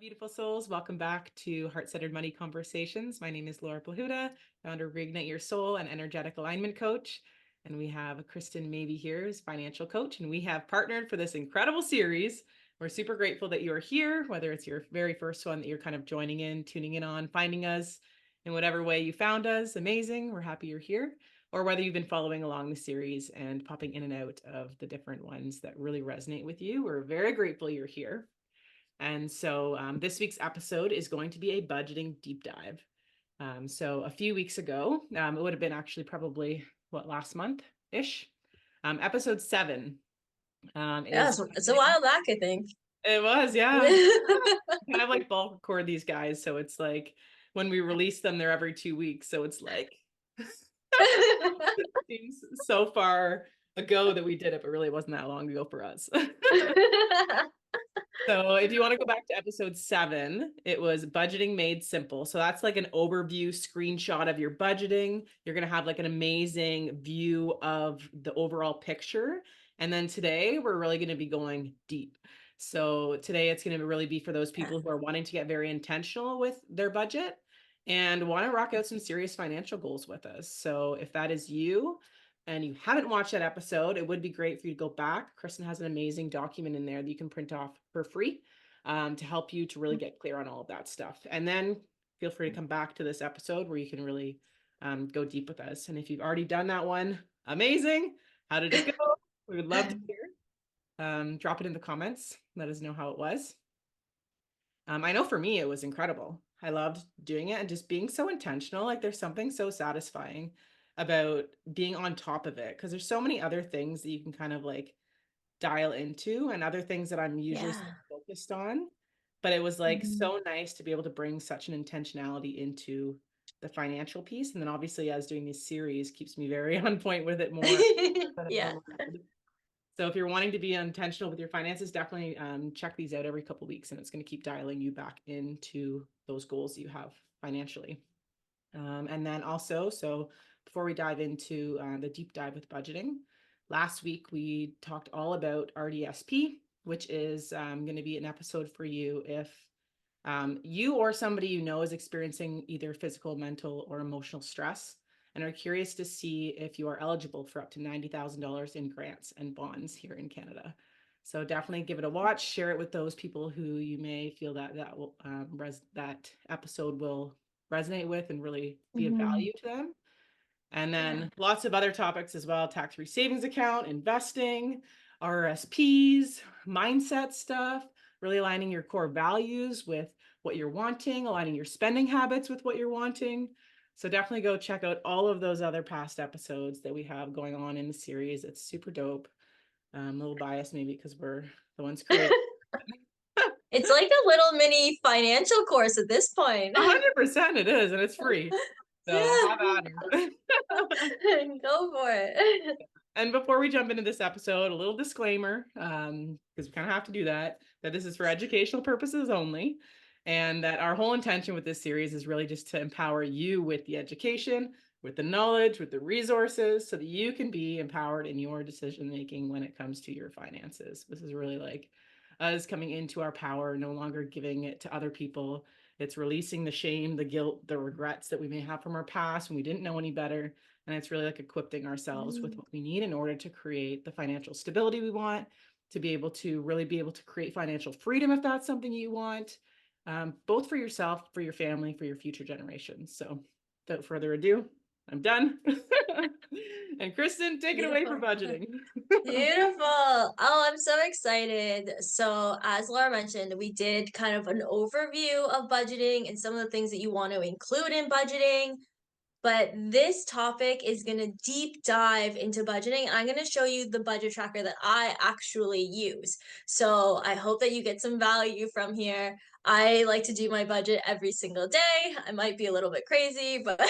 Beautiful souls. Welcome back to Heart-Centered Money Conversations. My name is Laura Plahuta, founder of Reignite Your Soul and Energetic Alignment Coach. And we have Kristen Mabee here as financial coach. And we have partnered for this incredible series. We're super grateful that you are here, whether it's your very first one that you're kind of joining in, tuning in on, finding us in whatever way you found us. Amazing. We're happy you're here. Or whether you've been following along the series and popping in and out of the different ones that really resonate with you. We're very grateful you're here. And so this week's episode is going to be a budgeting deep dive. So a few weeks ago, it would have been actually probably last month-ish, episode 7 Yeah, is it's a while back, I think. It was, yeah. Kind of like bulk record these guys. So it's like when we release them, they're every 2 weeks. So it's like it seems so far ago that we did it, but really it wasn't that long ago for us. So if you want to go back to episode 7, it was budgeting made simple. So that's like an overview screenshot of your budgeting. You're going to have like an amazing view of the overall picture. And then today we're really going to be going deep. So today it's going to really be for those people who are wanting to get very intentional with their budget and want to rock out some serious financial goals with us. So if that is you, and you haven't watched that episode, it would be great for you to go back. Kristen has an amazing document in there that you can print off for free to help you to really get clear on all of that stuff. And then feel free to come back to this episode where you can really go deep with us. And if you've already done that one, amazing. How did it go? We would love to hear. Drop it in the comments. Let us know how it was. I know for me, it was incredible. I loved doing it and just being so intentional. Like there's something so satisfying about being on top of it because there's so many other things that you can kind of like dial into and other things that I'm usually focused on. But it was like so nice to be able to bring such an intentionality into the financial piece. And then obviously as doing this series keeps me very on point with it more. Yeah. So if you're wanting to be intentional with your finances, definitely check these out every couple of weeks, and it's going to keep dialing you back into those goals you have financially. And then also, so before we dive into the deep dive with budgeting, last week we talked all about RDSP, which is going to be an episode for you if you or somebody you know is experiencing either physical, mental, or emotional stress and are curious to see if you are eligible for up to $90,000 in grants and bonds here in Canada. So definitely give it a watch, share it with those people who you may feel that that episode will resonate with and really be of value to them. And then lots of other topics as well: tax-free savings account, investing, RRSPs, mindset stuff, really aligning your core values with what you're wanting, aligning your spending habits with what you're wanting. So definitely go check out all of those other past episodes that we have going on in the series. It's super dope. A little biased maybe because we're the ones creating. It's like a little mini financial course at this point. 100% it is, and it's free. So have at it. Go for it. And before we jump into this episode, a little disclaimer, because we kind of have to do that this is for educational purposes only, and that our whole intention with this series is really just to empower you with the education, with the knowledge, with the resources, so that you can be empowered in your decision making when it comes to your finances. This is really like us coming into our power, no longer giving it to other people. It's releasing the shame, the guilt, the regrets that we may have from our past when we didn't know any better. And it's really like equipping ourselves with what we need in order to create the financial stability we want, to be able to really be able to create financial freedom if that's something you want, both for yourself, for your family, for your future generations. So without further ado, I'm done. And Kristen, take it away for budgeting. Beautiful. Oh, I'm so excited. So, as Laura mentioned, we did kind of an overview of budgeting and some of the things that you want to include in budgeting. But this topic is going to deep dive into budgeting. I'm going to show you the budget tracker that I actually use. So I hope that you get some value from here. I like to do my budget every single day. I might be a little bit crazy, but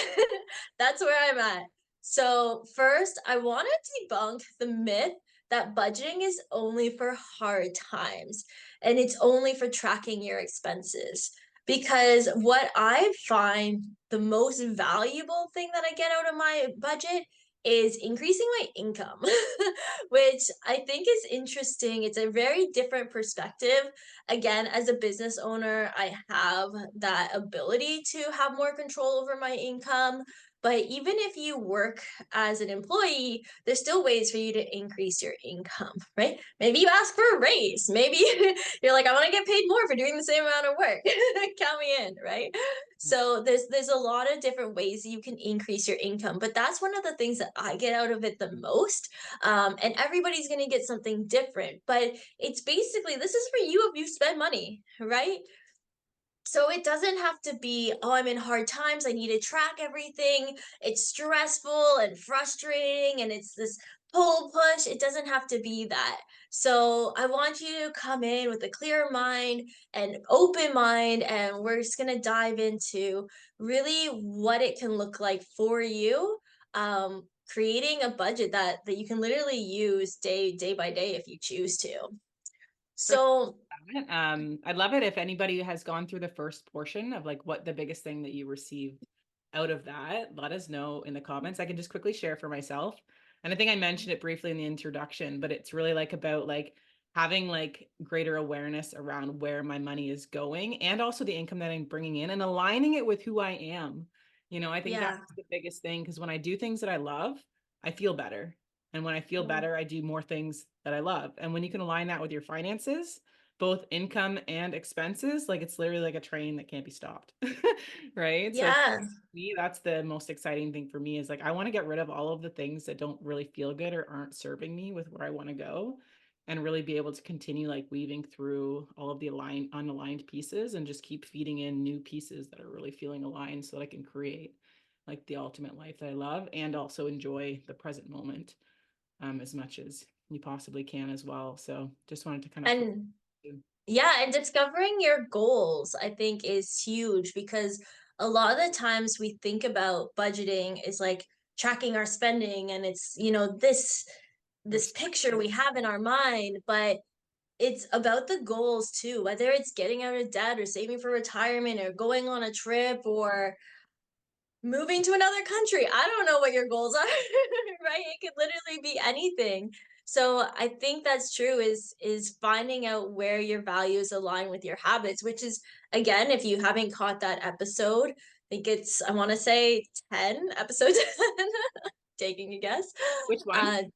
that's where I'm at. So first, I want to debunk the myth that budgeting is only for hard times and it's only for tracking your expenses. Because what I find the most valuable thing that I get out of my budget is increasing my income, which I think is interesting. It's a very different perspective. Again, as a business owner, I have that ability to have more control over my income. But even if you work as an employee, there's still ways for you to increase your income, right? Maybe you ask for a raise. Maybe you're like, I want to get paid more for doing the same amount of work. Count me in, right? So there's a lot of different ways that you can increase your income, but that's one of the things that I get out of it the most. And everybody's going to get something different, but it's basically this is for you if you spend money, right? So it doesn't have to be, oh, I'm in hard times. I need to track everything. It's stressful and frustrating, and it's this pull push. It doesn't have to be that. So I want you to come in with a clear mind and open mind, and we're just going to dive into really what it can look like for you. Creating a budget that you can literally use day by day if you choose to. So I'd love it if anybody has gone through the first portion of like what the biggest thing that you received out of that. Let us know in the comments. I can just quickly share for myself. And I think I mentioned it briefly in the introduction, but it's really like about like having like greater awareness around where my money is going and also the income that I'm bringing in and aligning it with who I am. I think that's yeah, the biggest thing because when I do things that I love, I feel better. And when I feel mm, better, I do more things that I love. And when you can align that with your finances, both income and expenses, like it's literally like a train that can't be stopped. Right. So yeah. me, that's the most exciting thing for me is like I want to get rid of all of the things that don't really feel good or aren't serving me with where I want to go and really be able to continue like weaving through all of the unaligned pieces and just keep feeding in new pieces that are really feeling aligned so that I can create like the ultimate life that I love and also enjoy the present moment as much as you possibly can as well. So just wanted to kind of throw And it in. yeah, and discovering your goals, I think, is huge because a lot of the times we think about budgeting is like tracking our spending and it's, this picture we Restrictive. have in our mind, but it's about the goals too, whether it's getting out of debt or saving for retirement or going on a trip or moving to another country. I don't know what your goals are, right? It could literally be anything. So I think that's true is finding out where your values align with your habits, which is again, if you haven't caught that episode, I think it's I want to say 10 episodes, taking a guess. Which one?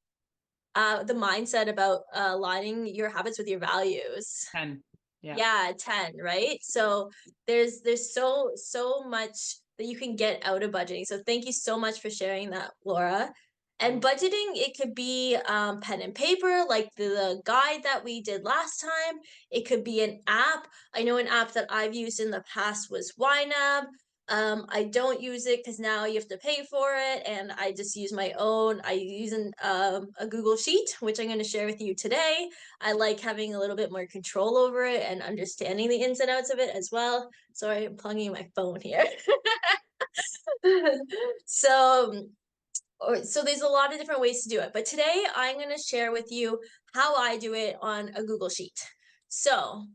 Uh the mindset about aligning your habits with your values. 10. Yeah. Yeah, 10, right? So there's so much that you can get out of budgeting. So thank you so much for sharing that, Laura. And budgeting, it could be pen and paper, like the guide that we did last time. It could be an app. I know an app that I've used in the past was YNAB. I don't use it because now you have to pay for it, and I just use my own. I use a Google Sheet, which I'm going to share with you today. I like having a little bit more control over it and understanding the ins and outs of it as well. Sorry, I'm plugging my phone here. so, so there's a lot of different ways to do it, but today I'm going to share with you how I do it on a Google Sheet. So,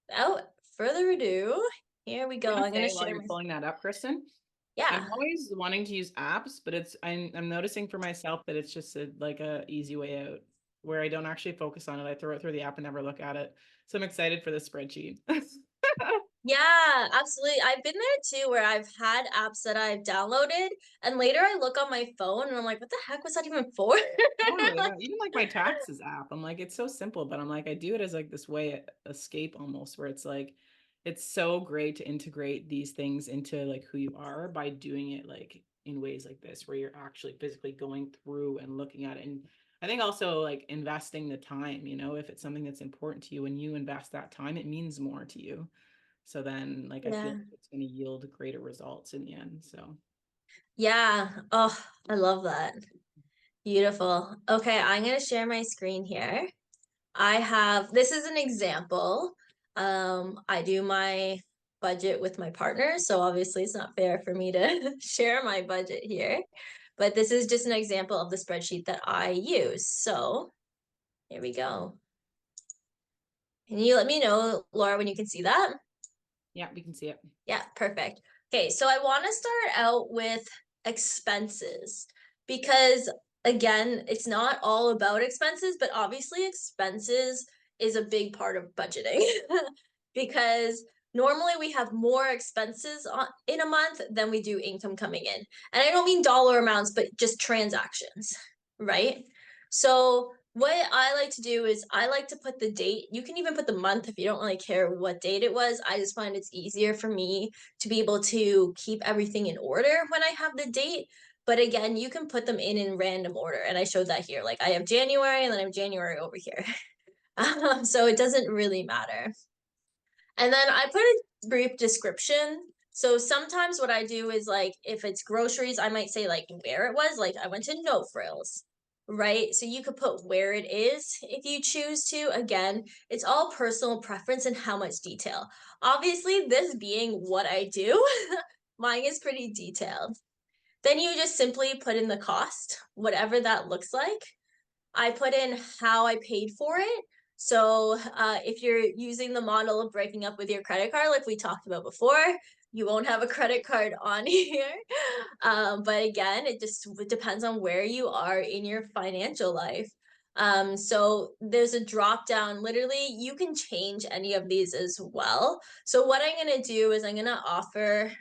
without further ado, here we I go. want I'm to going to say while share you're my pulling that up, Kristen, I'm yeah. always wanting to use apps, but I'm noticing for myself that it's just like a easy way out where I don't actually focus on it. I throw it through the app and never look at it. So I'm excited for this spreadsheet. Yeah, absolutely. I've been there too, where I've had apps that I've downloaded, and later I look on my phone and I'm like, what the heck was that even for? Totally. Like, Yeah. Even like my taxes app, I'm like, it's so simple, but I'm like, I do it as like this way escape almost, where it's like, it's so great to integrate these things into like who you are by doing it like in ways like this, where you're actually physically going through and looking at it. And I think also like investing the time, if it's something that's important to you and you invest that time, it means more to you. So then like I feel yeah. like it's going to yield greater results in the end. So Yeah. Oh, I love that. Beautiful. Okay, I'm gonna share my screen here. I have this is an example. I do my budget with my partner, so obviously it's not fair for me to share my budget here. But this is just an example of the spreadsheet that I use. So here we go. Can you let me know, Laura, when you can see that? yeah, we can see it. Yeah, perfect. Okay, so I want to start out with expenses because again, it's not all about expenses, but obviously expenses is a big part of budgeting because normally we have more expenses in a month than we do income coming in. And I don't mean dollar amounts, but just transactions, right? So what I like to do is I like to put the date. You can even put the month if you don't really care what date it was. I just find it's easier for me to be able to keep everything in order when I have the date. But again, you can put them in random order. And I showed that here. Like I have January and then I have January over here. So it doesn't really matter. And then I put a brief description. So sometimes what I do is like if it's groceries, I might say like where it was, like I went to No Frills, right? So you could put where it is if you choose to. Again, it's all personal preference and how much detail. Obviously, this being what I do, mine is pretty detailed. Then you just simply put in the cost, whatever that looks like. I put in how I paid for it. So if you're using the model of breaking up with your credit card, like we talked about before, you won't have a credit card on here. But again, it just depends on where you are in your financial life. So there's a drop down. Literally, you can change any of these as well. So what I'm gonna do is I'm gonna offer,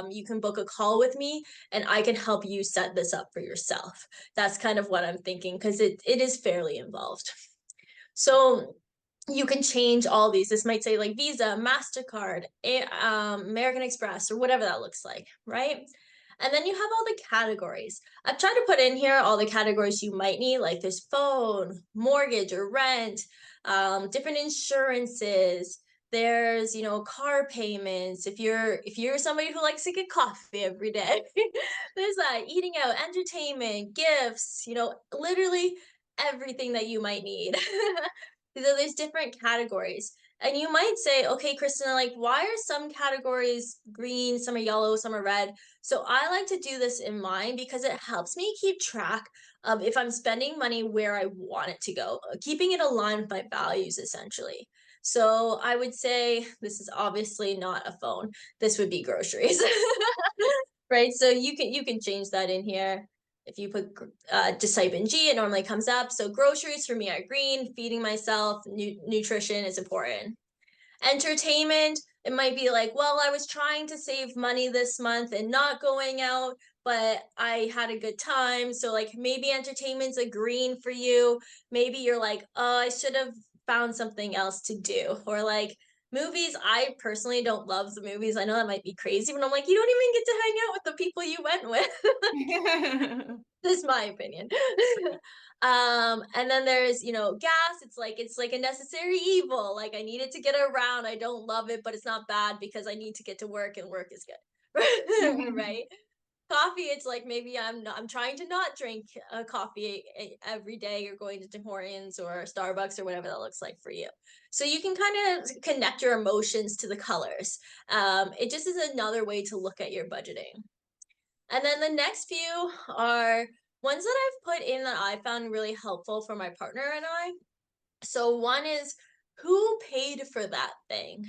you can book a call with me and I can help you set this up for yourself. That's kind of what I'm thinking because it is fairly involved. So you can change all these. This might say like Visa, MasterCard, American Express, or whatever that looks like, right? And then you have all the categories. I've tried to put in here all the categories you might need, like there's phone, mortgage or rent, different insurances. There's, car payments. If you're somebody who likes to get coffee every day, there's that eating out, entertainment, gifts, literally everything that you might need. So there's different categories. And you might say, okay, Kristen, like, why are some categories green, some are yellow, some are red? So I like to do this in mine because it helps me keep track of if I'm spending money where I want it to go, keeping it aligned with my values essentially. So I would say this is obviously not a phone. This would be groceries. Right? So you can change that in here. If you put just type in G, it normally comes up. So groceries for me are green. Feeding myself, nutrition is important. Entertainment, it might be like, well, I was trying to save money this month and not going out, but I had a good time. So like maybe entertainment's a green for you. Maybe you're like, oh, I should have found something else to do. Or like movies, I personally don't love the movies. I know that might be crazy, but I'm like, you don't even get to hang out with the people you went with. This is my opinion. And then there's, gas. It's like a necessary evil. Like I need it to get around. I don't love it, but it's not bad because I need to get to work and work is good. Right? Coffee, it's like maybe I'm trying to not drink coffee every day or going to Tim Hortons or Starbucks or whatever that looks like for you. So you can kind of connect your emotions to the colors. It just is another way to look at your budgeting. And then the next few are ones that I've put in that I found really helpful for my partner and I. So one is who paid for that thing?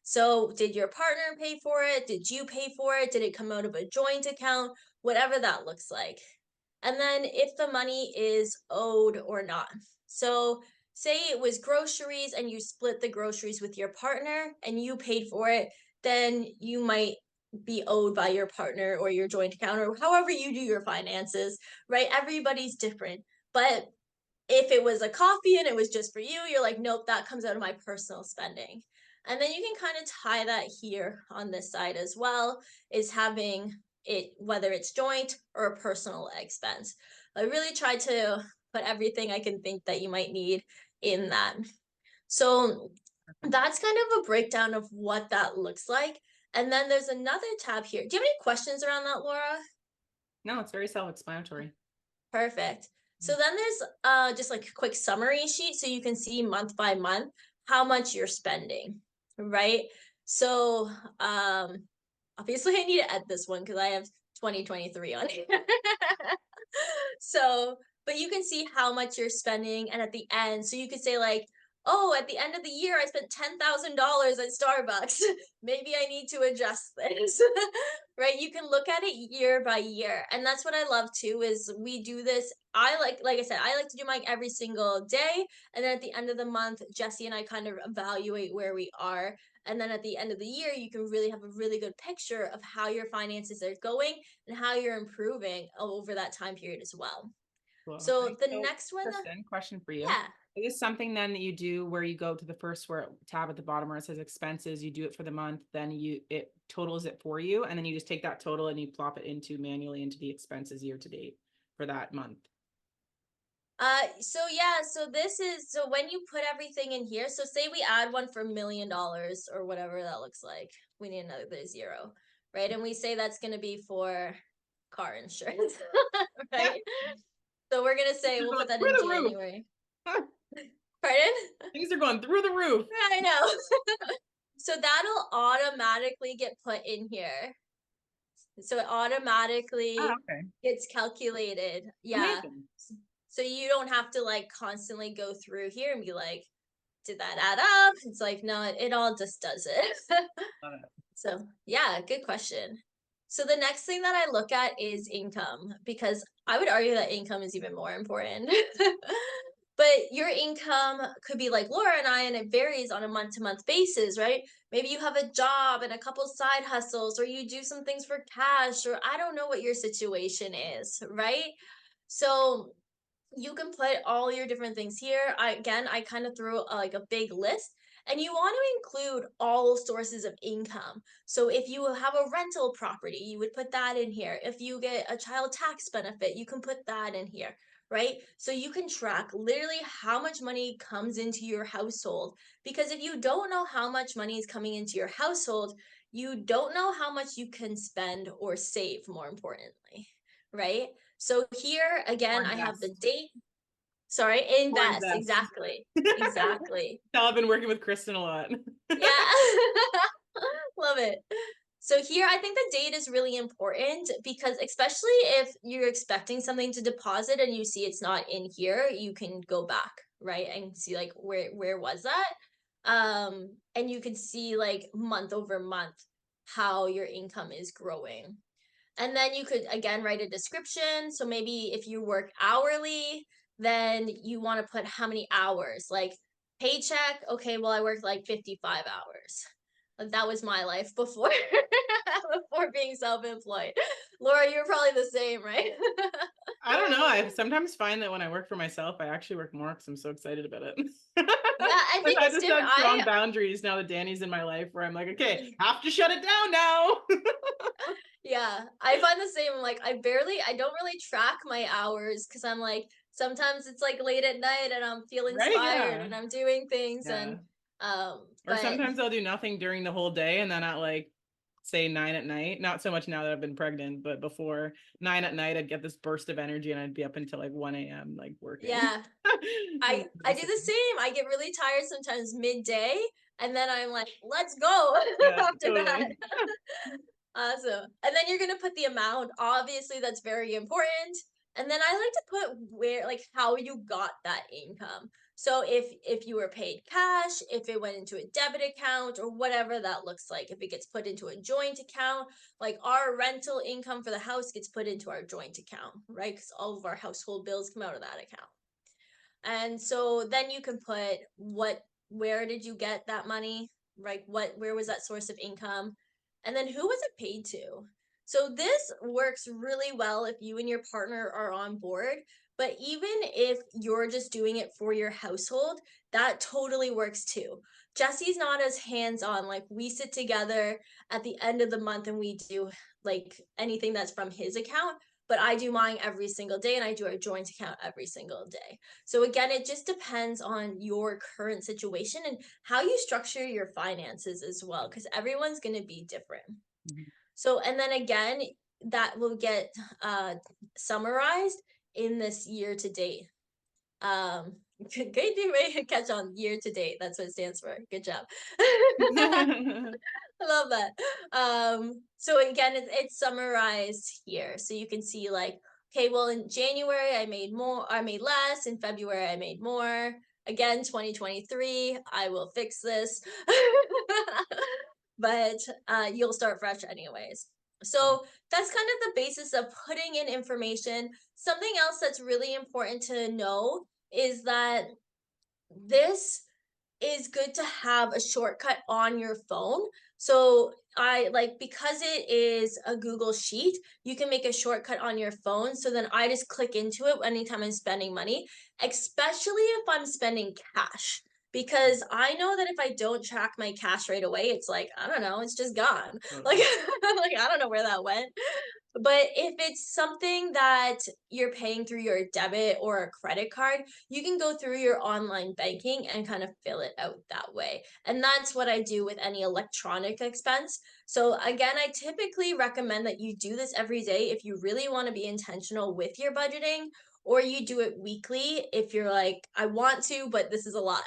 So did your partner pay for it? Did you pay for it? Did it come out of a joint account? Whatever that looks like. And then if the money is owed or not. So say it was groceries and you split the groceries with your partner and you paid for it, then you might be owed by your partner or your joint account or however you do your finances, right? Everybody's different. But if it was a coffee and it was just for you, you're like, nope, that comes out of my personal spending. And then you can kind of tie that here on this side as well, is having it, whether it's joint or a personal expense. I really try to put everything I can think that you might need in that. So that's kind of a breakdown of what that looks like. And then there's another tab here. Do you have any questions around that, Laura? No, it's very self-explanatory. Perfect. So then there's just like a quick summary sheet so you can see month by month how much you're spending, right? So obviously I need to add this one because I have 2023 on here. So, but you can see how much you're spending and at the end, so you could say like, oh, at the end of the year, I spent $10,000 at Starbucks. Maybe I need to adjust this, right? You can look at it year by year. And that's what I love too, is we do this. Like I said, I like to do mine every single day. And then at the end of the month, Jesse and I kind of evaluate where we are. And then at the end of the year, you can really have a really good picture of how your finances are going and how you're improving over that time period as well. Cool. So Thanks. the So, next one, Kristen, question for you. yeah. Is this something then that you do where you go to the first where tab at the bottom where it says expenses, you do it for the month, then it totals it for you, and then you just take that total and you plop it into manually into the expenses year to date for that month? So yeah, so this is so when you put everything in here, so say we add one for $1 million or whatever that looks like. We need another zero, right? And we say that's gonna be for car insurance, Yeah, right? So we're gonna things say are we'll going put that through in the roof. January. Pardon? Things are going through the roof. I know. So that'll automatically get put in here. So it Oh, automatically okay. gets calculated. Yeah. Amazing. So you don't have to like constantly go through here and be like, did that add up? It's like, no, it all just does it. Love it. So, yeah, good question. So, the next thing that I look at is income because I would argue that income is even more important. But your income could be like Laura and I, and it varies on a month to month basis, right? Maybe you have a job and a couple side hustles, or you do some things for cash, or I don't know what your situation is, right? So, you can put all your different things here. I kind of threw like a big list and you want to include all sources of income. So if you have a rental property, you would put that in here. If you get a child tax benefit, you can put that in here, right? So you can track literally how much money comes into your household because if you don't know how much money is coming into your household, you don't know how much you can spend or save more importantly, right? So here Or again, I have the invest. date. Sorry, Or invest. invest. Exactly. Exactly. I've been working with Kristen a lot. Yeah. Love it. So here, I think the date is really important because especially if you're expecting something to deposit and you see it's not in here, you can go back, right? And see like where was that? And you can see like month over month how your income is growing. And then you could again write a description. So maybe if you work hourly, then you want to put how many hours, like paycheck. Okay, well, I worked like 55 hours. Like, that was my life before before being self-employed. Laura, you're probably the same, right? I don't know. I sometimes find that when I work for myself, I actually work more because I'm so excited about it. Yeah, I Like think I it's just different. have strong boundaries now that Danny's in my life where I'm like, okay, have to shut it down now. Yeah, I find the same. Like, I don't really track my hours because I'm like, sometimes it's like late at night and I'm feel Right? inspired Yeah. and I'm doing things Yeah. Or but sometimes I'll do nothing during the whole day and then at like say 9 at night. Not so much now that I've been pregnant, but before 9 at night, I'd get this burst of energy and I'd be up until like 1 a.m. like working. yeah, I do the same. I get really tired sometimes midday and then I'm like, let's go Yeah, after that. totally. Awesome. And then you're gonna put the amount. Obviously, that's very important. And then I like to put where, like, how you got that income. So if you were paid cash, if it went into a debit account, or whatever that looks like, if it gets put into a joint account, like our rental income for the house gets put into our joint account, right? Because all of our household bills come out of that account. And so then you can put where did you get that money? Right? Where was that source of income? And then who was it paid to? So this works really well if you and your partner are on board, but even if you're just doing it for your household, that totally works too. Jesse's not as hands-on. Like we sit together at the end of the month and we do like anything that's from his account, but I do mine every single day and I do a joint account every single day. So again, it just depends on your current situation and how you structure your finances as well, because everyone's going to be different. Mhm. So, and then again, that will get summarized in this year to date. Good way to catch on year to date. That's what it stands for. Good job. I love that. So again, it's summarized here. So you can see like, okay, well, in January I made more, I made less. In February I made more. Again, 2023, I will fix this. But you'll start fresh anyways. Cool. So that's kind of the basis of putting in information. Something else that's really important to know is that this is good to have a shortcut on your phone. So I like, because it is a Google Sheet, you can make a shortcut on your phone. So then I just click into it anytime I'm spending money, especially if I'm spending cash. Because I know that if I don't track my cash right away, it's like, I don't know, it's just gone. Like, Totally. like I don't know where that went. But if it's something that you're paying through your debit or a credit card, you can go through your online banking and kind of fill it out that way. And that's what I do with any electronic expense. So, again, I typically recommend that you do this every day if you really want to be intentional with your budgeting, or you do it weekly if you're like, I want to, but this is a lot.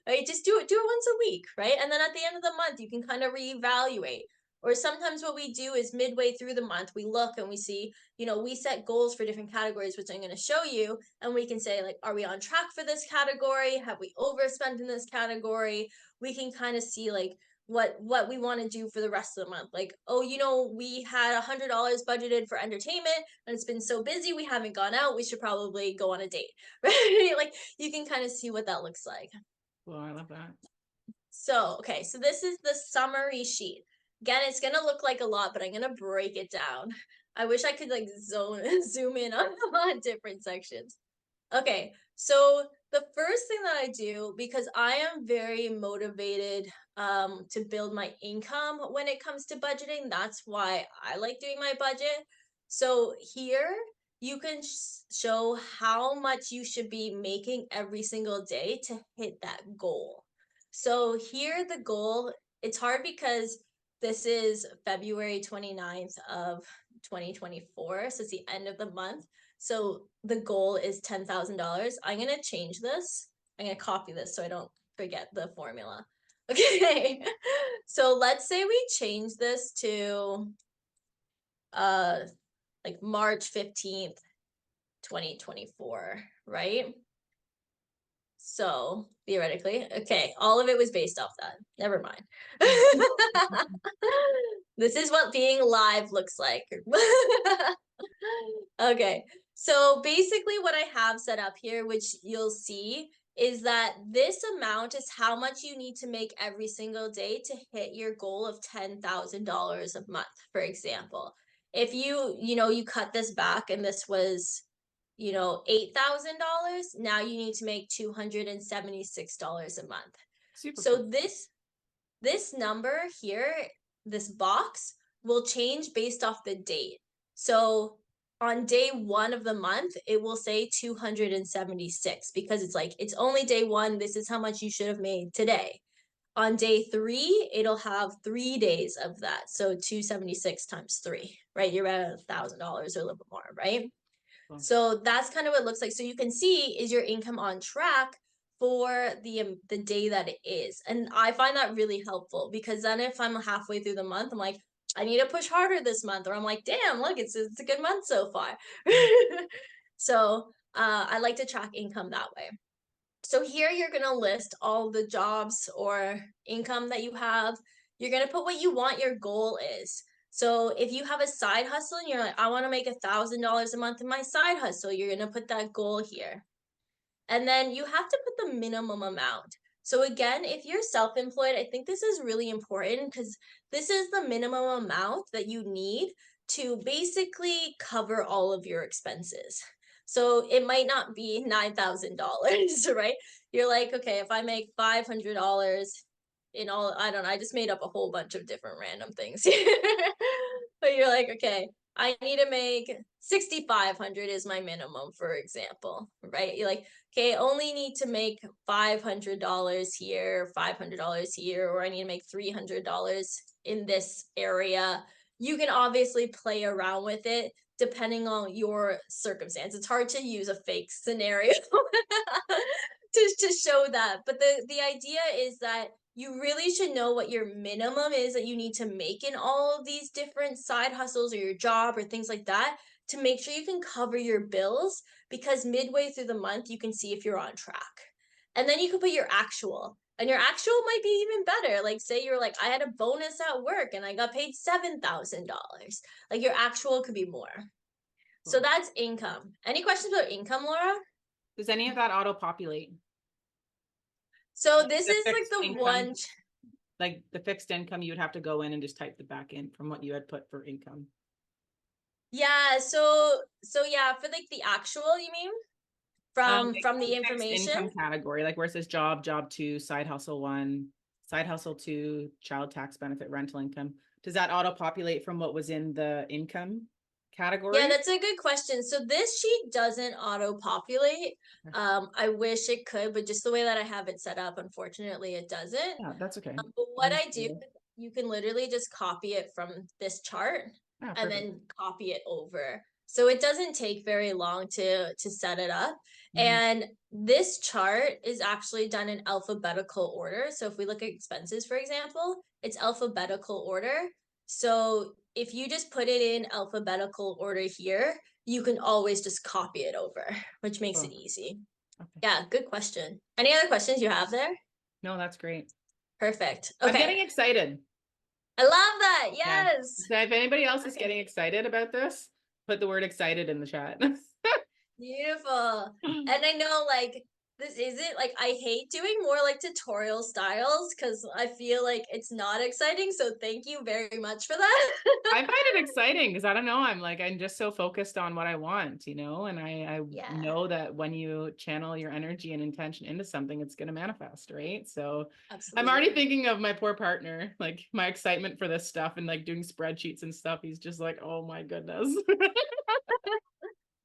Right? Just do it once a week, right? And then at the end of the month, you can kind of reevaluate. Or sometimes what we do is midway through the month, we look and we see, we set goals for different categories, which I'm going to show you. And we can say, like, are we on track for this category? Have we overspent in this category? We can kind of see, like, what we want to do for the rest of the month. Like, oh, we had $100 budgeted for entertainment and it's been so busy, we haven't gone out. We should probably go on a date, right? Like, you can kind of see what that looks like. Well, I love that. So, okay, so this is the summary sheet. Again, it's gonna look like a lot, but I'm gonna break it down. I wish I could like zoom in on different sections. Okay, so the first thing that I do, because I am very motivated to build my income when it comes to budgeting, that's why I like doing my budget. So here you can show how much you should be making every single day to hit that goal. So here the goal, it's hard because this is February 29th of 2024, so it's the end of the month. So the goal is $10,000. I'm going to change this. I'm going to copy this so I don't forget the formula. Okay. So let's say we change this to uh like March 15th, 2024, right? So theoretically, okay, all of it was based off that. Never mind. This is what being live looks like. Okay. So basically what I have set up here, which you'll see, is that this amount is how much you need to make every single day to hit your goal of $10,000 a month, for example. If you cut this back and this was, $8,000, now you need to make $276 a month. Super cool. So this number here, this box, will change based off the date. So on day 1 of the month, it will say 276 because it's like, it's only day 1. This is how much you should have made today. On day 3, it'll have 3 days of that. So 276 times 3, right? You're at $1,000 or a little bit more, right? Cool. So that's kind of what it looks like. So you can see, is your income on track for the day that it is. And I find that really helpful because then if I'm halfway through the month, I'm like, I need to push harder this month, or I'm like, damn, look, it's a good month so far. Yeah. So I like to track income that way. So here you're going to list all the jobs or income that you have. You're going to put what you want your goal is. So if you have a side hustle and you're like, I want to make $1,000 a month in my side hustle, you're going to put that goal here. And then you have to put the minimum amount. So again, if you're self-employed, I think this is really important because this is the minimum amount that you need to basically cover all of your expenses. So it might not be $9,000, right? You're like, okay, if I make $500 in all, I don't know, I just made up a whole bunch of different random things. But you're like, okay, I need to make 6,500 is my minimum, for example, right? You're like, okay, I only need to make $500 here, $500 here, or I need to make $300 in this area. You can obviously play around with it depending on your circumstance. It's hard to use a fake scenario to show that. But the idea is that you really should know what your minimum is that you need to make in all of these different side hustles or your job or things like that to make sure you can cover your bills, because midway through the month you can see if you're on track. And then you could put your actual. And your actual might be even better. Like, say you're like, I had a bonus at work and I got paid $7,000. Like, your actual could be more. So Cool. that's income. Any questions about income, Laura? Does any of that auto populate? So Like this the is like fixed the income, one. like the fixed income, you would have to go in and just type the back in from what you had put for income. Yeah, so yeah, for like the actual, you mean? Like From the the fixed information? income category, like where it says job, job two, side hustle one, side hustle two, child tax benefit, rental income. Does that auto populate from what was in the income Yeah, category? that's a good question. So this sheet doesn't auto-populate. I wish it could, but just the way that I have it set up, unfortunately, it doesn't. Yeah, that's okay. But I'm what just I do, curious. you can literally just copy it from this chart Yeah, and perfect. then copy it over. So it doesn't take very long to set it up. Mhm. And this chart is actually done in alphabetical order. So if we look at expenses, for example, it's alphabetical order. So if you just put it in alphabetical order here, you can always just copy it over, which makes it Cool. easy. Okay. Yeah, good question. Any other questions you have there? No, that's great. Perfect. I'm Okay. getting excited. I love that. Yeah. Yes. So if anybody else is Okay. getting excited about this, put the word excited in the chat. Beautiful. And I know like this isn't like I hate doing more like tutorial styles because I feel like it's not exciting. So thank you very much for that. I find it exciting because I don't know. I'm just so focused on what I want, and I Yeah, know that when you channel your energy and intention into something, it's going to manifest, right? So I'm already absolutely. thinking of my poor partner, like my excitement for this stuff and like doing spreadsheets and stuff. He's just like, oh my goodness.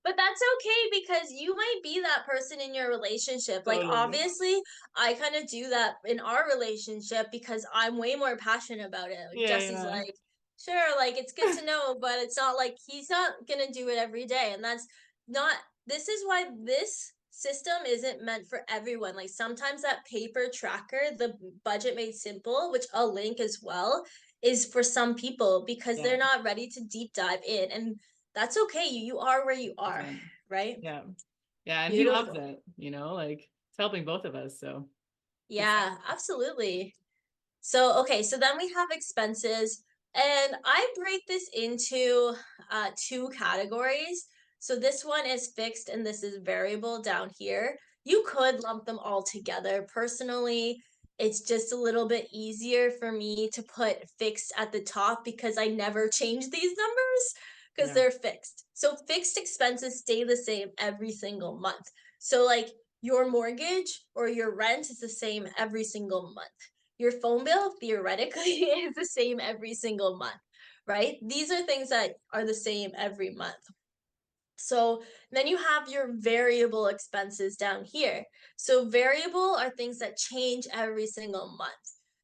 But that's okay because you might be that person in your relationship. Like, Totally. obviously, I kind of do that in our relationship because I'm way more passionate about it. Like, Yeah, Jesse's yeah, like, sure, like, it's good to know, but it's not like he's not going to do it every day. And that's not, this is why this system isn't meant for everyone. Like, sometimes that paper tracker, the budget made simple, which I'll link as well, is for some people because they're yeah. not ready to deep dive in. And that's okay. You are where you are, 100%. right? Yeah. Yeah. And he loves Beautiful. it, like it's helping both of us. So it's Yeah, absolutely. So, okay, so then we have expenses, and I break this into two categories. So this one is fixed and this is variable down here. You could lump them all together. Personally, it's just a little bit easier for me to put fixed at the top because I never change these numbers because yeah. they're fixed. So fixed expenses stay the same every single month. So like your mortgage or your rent is the same every single month. Your phone bill theoretically is the same every single month, right? These are things that are the same every month. So then you have your variable expenses down here. So variable are things that change every single month.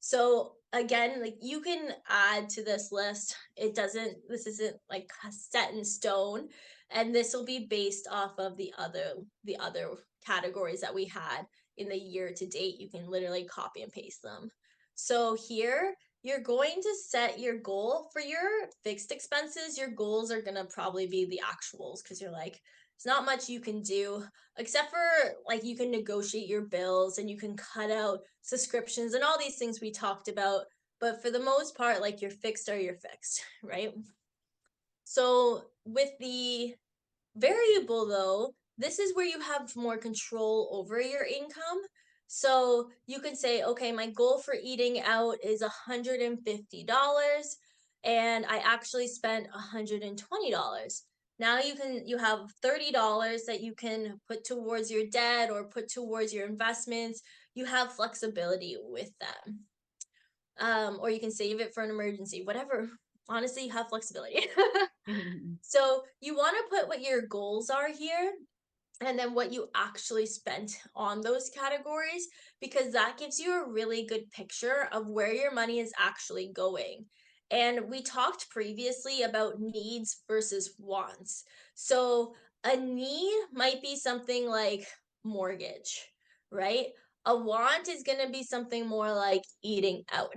So again, like you can add to this list. This isn't like set in stone. And this will be based off of the other categories that we had in the year to date. You can literally copy and paste them. So here you're going to set your goal for your fixed expenses. Your goals are going to probably be the actuals because you're like, it's not much you can do except for like you can negotiate your bills and you can cut out subscriptions and all these things we talked about. But for the most part, like you're fixed or you're fixed, right? So with the variable, though, this is where you have more control over your income. So you can say, okay, my goal for eating out is $150, and I actually spent $120. Now you have $30 that you can put towards your debt or put towards your investments. You have flexibility with that. Or you can save it for an emergency, whatever. Honestly, you have flexibility. So you want to put what your goals are here and then what you actually spent on those categories, because that gives you a really good picture of where your money is actually going. And we talked previously about needs versus wants. So a need might be something like mortgage, right? A want is going to be something more like eating out,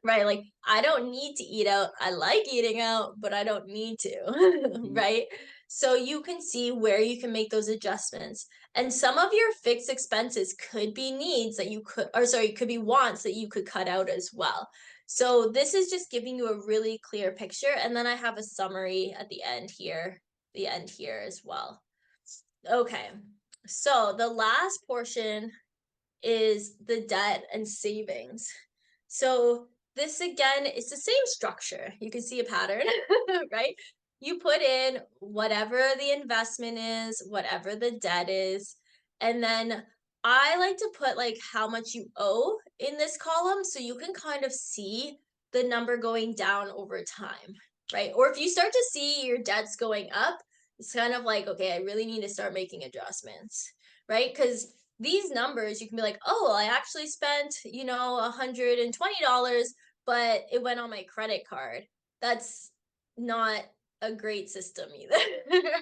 right? Like, I don't need to eat out. I like eating out, but I don't need to, right? So you can see where you can make those adjustments. And some of your fixed expenses could be needs that you could, or sorry, could be wants that you could cut out as well. So this is just giving you a really clear picture. And then I have a summary at the end here as well. Okay. So the last portion is the debt and savings. So this again is the same structure. You can see a pattern, right? You put in whatever the investment is, whatever the debt is, and then I like to put like how much you owe in this column so you can kind of see the number going down over time, right? Or if you start to see your debts going up, it's kind of like, okay, I really need to start making adjustments, right? Because these numbers, you can be like, oh, I actually spent, $120, but it went on my credit card. That's not a great system either. Yeah.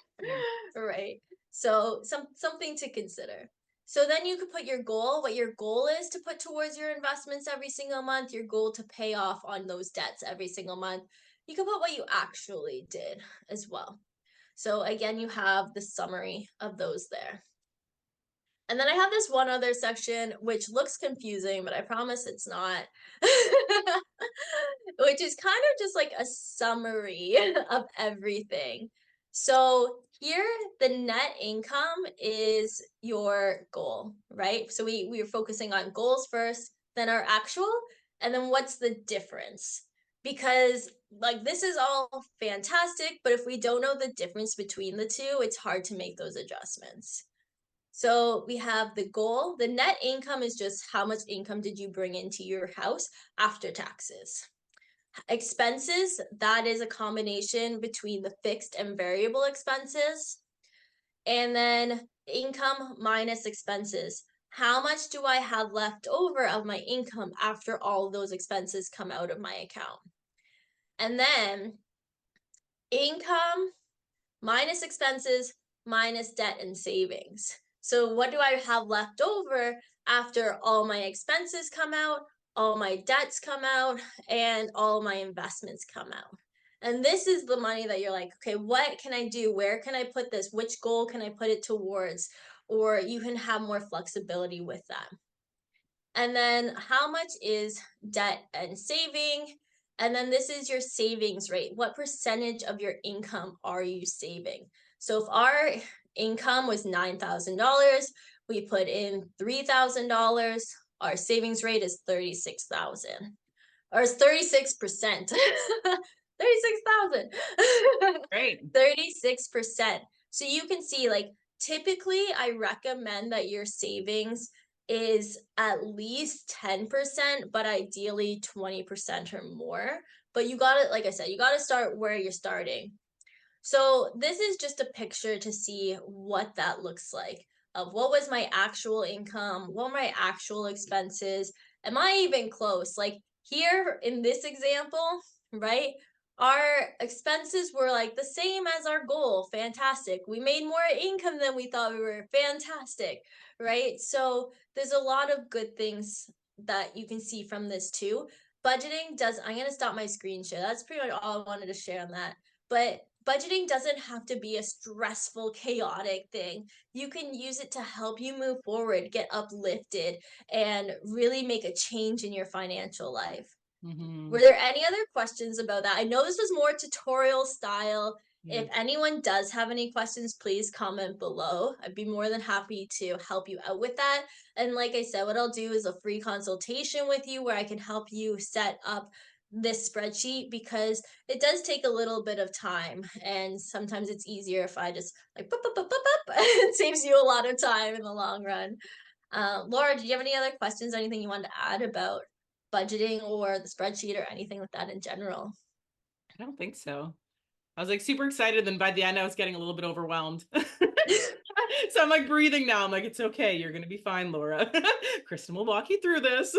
Right. So something to consider. So then you could put your goal, what your goal is to put towards your investments every single month, your goal to pay off on those debts every single month. You can put what you actually did as well. So again, you have the summary of those there. And then I have this one other section which looks confusing, but I promise it's not. Which is kind of just like a summary of everything. So here, the net income is your goal, right? So we are focusing on goals first, then our actual, and then what's the difference? Because like this is all fantastic, but if we don't know the difference between the two, it's hard to make those adjustments. So we have the goal. The net income is just how much income did you bring into your house after taxes. Expenses, that is a combination between the fixed and variable expenses. And then income minus expenses. How much do I have left over of my income after all those expenses come out of my account? And then income minus expenses minus debt and savings. So what do I have left over after all my expenses come out, all my debts come out, and all my investments come out? And this is the money that you're like, okay, what can I do? Where can I put this? Which goal can I put it towards? Or you can have more flexibility with that. And then how much is debt and saving? And then this is your savings rate. What percentage of your income are you saving? So if our income was $9,000, we put in $3,000, our savings rate is 36,000 or it's 36%. 36,000. Great. 36%. So you can see like typically I recommend that your savings is at least 10%, but ideally 20% or more. But you got to, like I said, you got to start where you're starting. So this is just a picture to see what that looks like of what was my actual income, what were my actual expenses, am I even close? Like here in this example, right? Our expenses were like the same as our goal. Fantastic. We made more income than we thought we were. Fantastic, right? So there's a lot of good things that you can see from this too. Budgeting does, I'm going to stop my screen share. That's pretty much all I wanted to share on that. But budgeting doesn't have to be a stressful, chaotic thing. You can use it to help you move forward, get uplifted, and really make a change in your financial life. Hmm. Were there any other questions about that? I know this was more tutorial style. Yeah. If anyone does have any questions, please comment below. I'd be more than happy to help you out with that. And like I said, what I'll do is a free consultation with you where I can help you set up this spreadsheet because it does take a little bit of time. And sometimes it's easier if I just like, boop, boop, boop, boop, boop. It saves you a lot of time in the long run. Laura, do you have any other questions, anything you wanted to add about budgeting or the spreadsheet or anything like that in general? I don't think so. I was like super excited. Then by the end, I was getting a little bit overwhelmed. So I'm like breathing now. I'm like, it's okay. You're going to be fine, Laura. Kristen will walk you through this.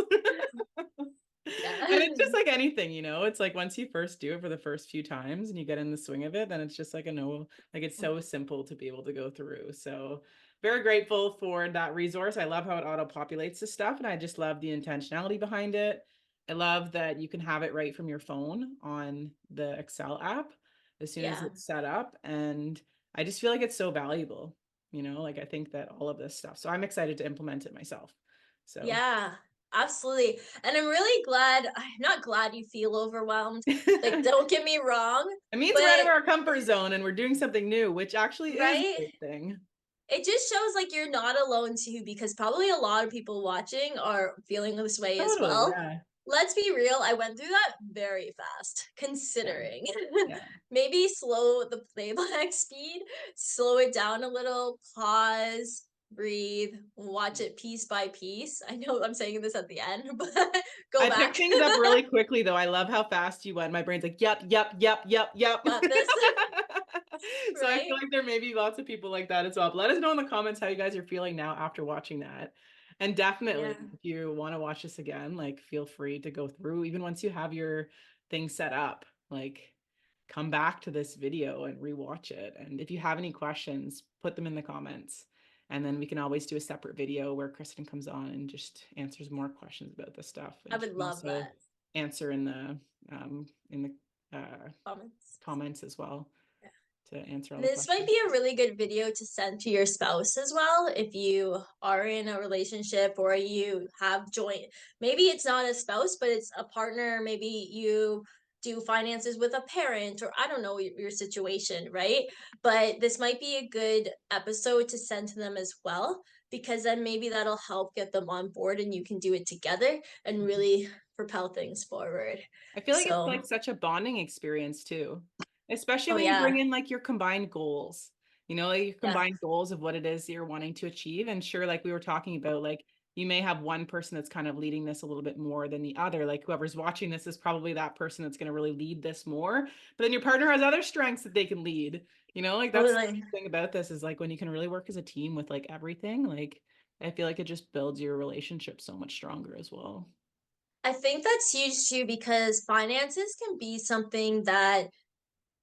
Yeah. And it's just like anything, it's like once you first do it for the first few times and you get in the swing of it, then it's just like like it's so simple to be able to go through. So very grateful for that resource. I love how it auto populates the stuff and I just love the intentionality behind it. I love that you can have it right from your phone on the Excel app as soon as Yeah. it's set up. And I just feel like it's so valuable, like I think that all of this stuff. So I'm excited to implement it myself. So Yeah, absolutely. And I'm really glad, I'm not glad you feel overwhelmed. Like, it don't get me wrong, means we're out of but our comfort zone and we're doing something new, which actually is a right? great thing. It just shows like you're not alone too, because probably a lot of people watching are feeling this way as Totally. well. Yeah. Let's be real, I went through that very fast, Yeah. considering. Yeah. Maybe slow the playback speed, slow it down a little, pause, breathe, watch it piece by piece. I know I'm saying this at the end, but go I pick back. things up really quickly though. I love how fast you went. My brain's like, yep, yep, yep, yep, yep. Got this, So I feel right? like there may be lots of people like that as well. But let us know in the comments how you guys are feeling now after watching that. And definitely, Yeah. if you want to watch this again, like feel free to go through, even once you have your thing set up, like come back to this video and rewatch it. And if you have any questions, put them in the comments. And then we can always do a separate video where Kristen comes on and just answers more questions about this stuff. I And she would can love also that. answer in the Comments. comments as well to answer all the This might questions. be a really good video to send to your spouse as well if you are in a relationship or you have joint. Maybe it's not a spouse, but it's a partner. Maybe you do finances with a parent, or I don't know your situation, right? But this might be a good episode to send to them as well, because then maybe that'll help get them on board and you can do it together and really propel things forward. I feel like it's So, like such a bonding experience too, especially oh when you bring yeah, in like your combined goals, like your yeah, combined goals of what it is that you're wanting to achieve. And sure, like we were talking about, like you may have one person that's kind of leading this a little bit more than the other. Like whoever's watching this is probably that person that's going to really lead this more. But then your partner has other strengths that they can lead, like that's the totally. thing about this is like when you can really work as a team with like everything, like I feel like it just builds your relationship so much stronger as well. I think that's huge too, because finances can be something that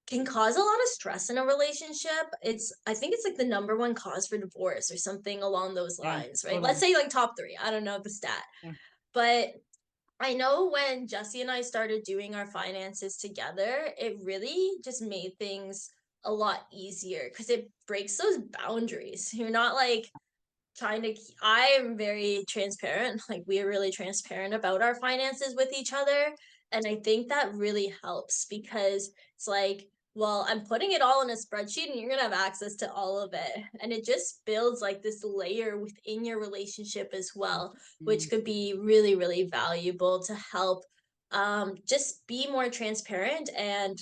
can cause a lot of stress in a relationship. I think it's like the number one cause for divorce or something along those Yeah, lines, right? Let's totally. say like top three. I don't know the stat, Yeah. but I know when Jesse and I started doing our finances together, it really just made things a lot easier because it breaks those boundaries. You're not like trying to I am very transparent. Like we are really transparent about our finances with each other. And I think that really helps because it's like, well, I'm putting it all in a spreadsheet and you're gonna have access to all of it. And it just builds like this layer within your relationship as well, which Mm. could be really, really valuable to help just be more transparent and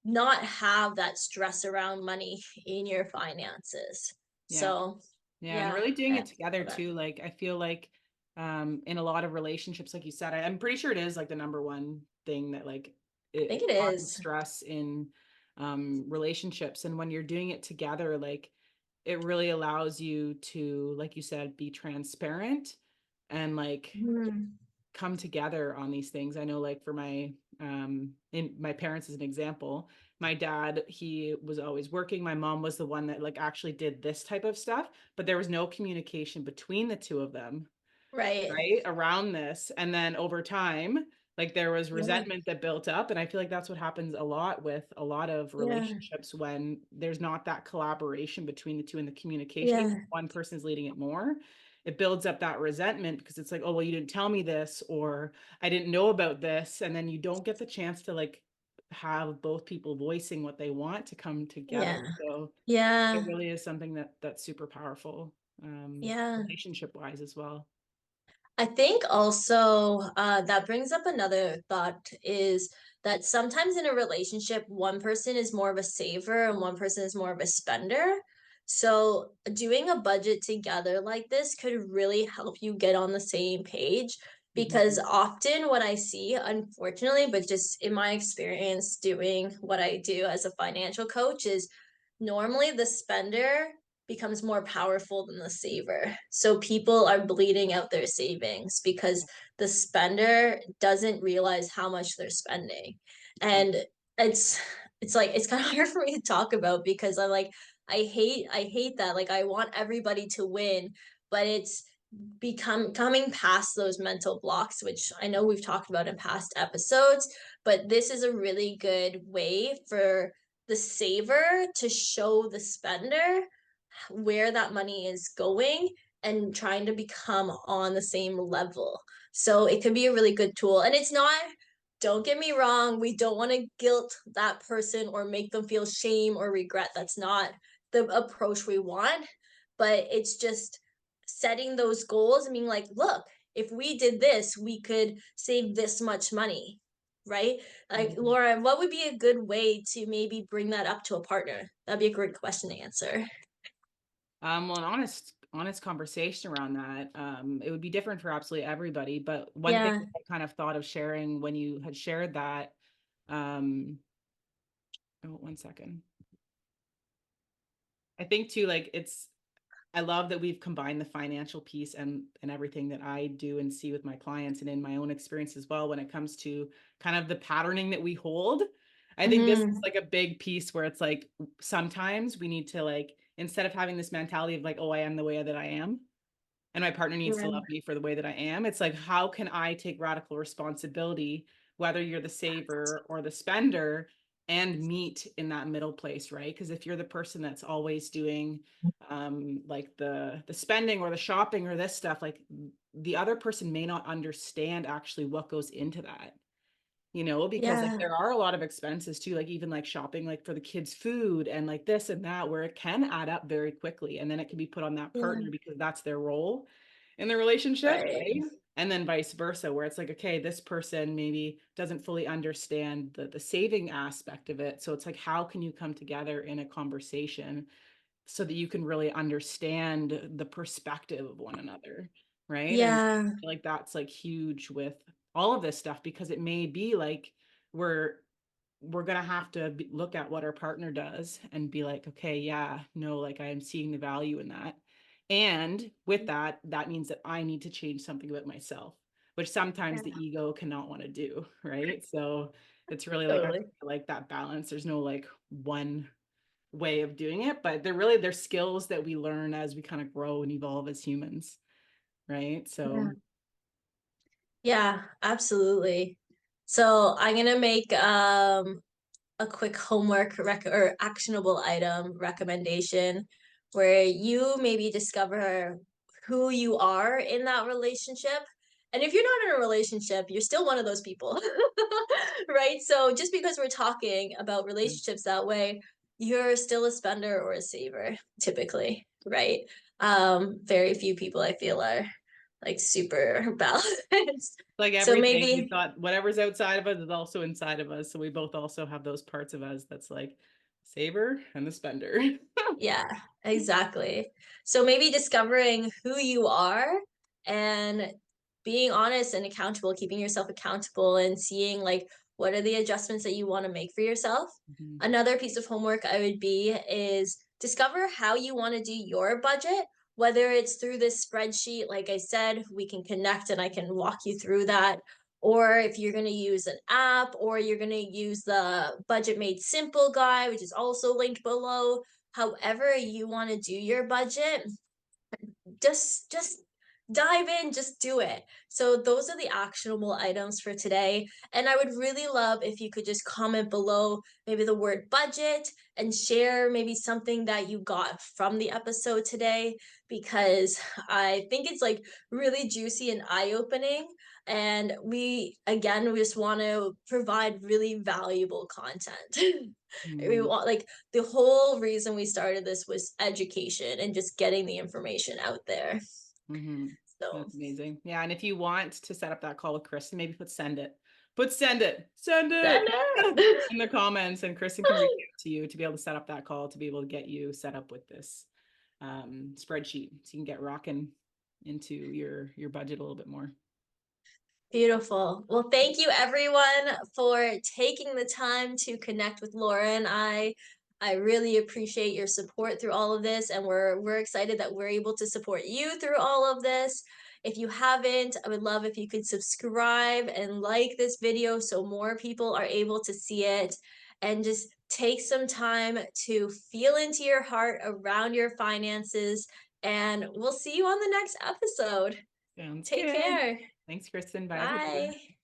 not have that stress around money in your finances. Yeah. So Yeah, and yeah, really doing I it together love that. too. Like I feel like in a lot of relationships, like you said, I'm pretty sure it is like the number one thing that like I think it it causes is. stress in relationships. And when you're doing it together, like it really allows you to, like you said, be transparent and like Mhm. come together on these things. I know like for in my parents as an example, my dad, he was always working. My mom was the one that like actually did this type of stuff, but there was no communication between the two of them, Right. right? Around this. And then over time, like there was Yeah. resentment that built up. And I feel like that's what happens a lot with a lot of Yeah. relationships when there's not that collaboration between the two and the communication, even if Yeah. one person is leading it more. It builds up that resentment because it's like, oh, well, you didn't tell me this, or I didn't know about this. And then you don't get the chance to like have both people voicing what they want to come together. Yeah. So it Yeah. really is something that's super powerful, Yeah. relationship wise as well. I think also that brings up another thought is that sometimes in a relationship, one person is more of a saver and one person is more of a spender. So doing a budget together like this could really help you get on the same page, because Mhm. often what I see, unfortunately, but just in my experience doing what I do as a financial coach, is normally the spender becomes more powerful than the saver. So people are bleeding out their savings because the spender doesn't realize how much they're spending. Yeah. And it's it's like it's kind of hard for me to talk about because I hate that. Like I want everybody to win, but it's become coming past those mental blocks, which I know we've talked about in past episodes, but this is a really good way for the saver to show the spender where that money is going and trying to become on the same level. So it could be a really good tool. And it's not, don't get me wrong, we don't want to guilt that person or make them feel shame or regret. That's not the approach we want. But it's just setting those goals and being like, look, if we did this, we could save this much money, right? Like, Mhm. Laura, what would be a good way to maybe bring that up to a partner? That'd be a great question to answer. Well, an honest conversation around that. It would be different for absolutely everybody, but one thing Yeah. that I kind of thought of sharing when you had shared that, um, oh, one second. I think too, like I love that we've combined the financial piece and everything that I do and see with my clients and in my own experience as well when it comes to kind of the patterning that we hold. I think this is Mhm. like a big piece where it's like sometimes we need to like instead of having this mentality of like, oh, I am the way that I am, and my partner needs to Yeah. love me for the way that I am. It's like, how can I take radical responsibility, whether you're the saver or the spender, and meet in that middle place, right? Because if you're the person that's always doing like the spending or the shopping or this stuff, like the other person may not understand actually what goes into that, because like Yeah. there are a lot of expenses too, like even like shopping, like for the kids' food and like this and that, where it can add up very quickly. And then it can be put on that Yeah. partner because that's their role in the relationship, Right. right? And then vice versa, where it's like, okay, this person maybe doesn't fully understand the saving aspect of it. So it's like, how can you come together in a conversation so that you can really understand the perspective of one another, right? And Yeah. I feel like that's like huge with all of this stuff because it may be like we're we're gonna have to look at what our partner does and be like, okay, yeah, no, like I am seeing the value in that. And with that, that means that I need to change something about myself, which sometimes Yeah. the ego cannot want to do, right? So it's really like I Totally. like that balance. There's no like one way of doing it, but they're skills that we learn as we kind of grow and evolve as humans, right? Yeah. So Yeah, absolutely. So I'm gonna make a quick homework or actionable item recommendation where you maybe discover who you are in that relationship. And if you're not in a relationship, you're still one of those people, right? So just because we're talking about relationships that way, you're still a spender or a saver, typically, right? Very few people I feel are like super balanced. like So everything, we've maybe got whatever's outside of us is also inside of us. So we both also have those parts of us that's like saver and the spender. yeah, exactly. So maybe discovering who you are and being honest and accountable, keeping yourself accountable and seeing like what are the adjustments that you want to make for yourself. Mhm. Another piece of homework I would be is discover how you want to do your budget, whether it's through this spreadsheet, like I said, we can connect and I can walk you through that. Or if you're going to use an app or you're going to use the Budget Made Simple guide, which is also linked below. However you want to do your budget, just dive in, just do it. So those are the actionable items for today, and I would really love if you could just comment below maybe the word budget and share maybe something that you got from the episode today, because I think it's like really juicy and eye-opening, and we just want to provide really valuable content. We Mhm. want like the whole reason we started this was education and just getting the information out there. Mhm. So That's amazing. Yeah, and if you want to set up that call with Kristen, maybe send it send it. in the comments, and Kristen can reach out to you to be able to set up that call to be able to get you set up with this spreadsheet so you can get rocking into your budget a little bit more. Beautiful. Well, thank you everyone for taking the time to connect with Laura and I. I really appreciate your support through all of this, and we're excited that we're able to support you through all of this. If you haven't, I would love if you could subscribe and like this video so more people are able to see it, and just take some time to feel into your heart around your finances, and we'll see you on the next episode. Sounds Take good. care. Thanks, Kristen. Bye, everyone. Bye.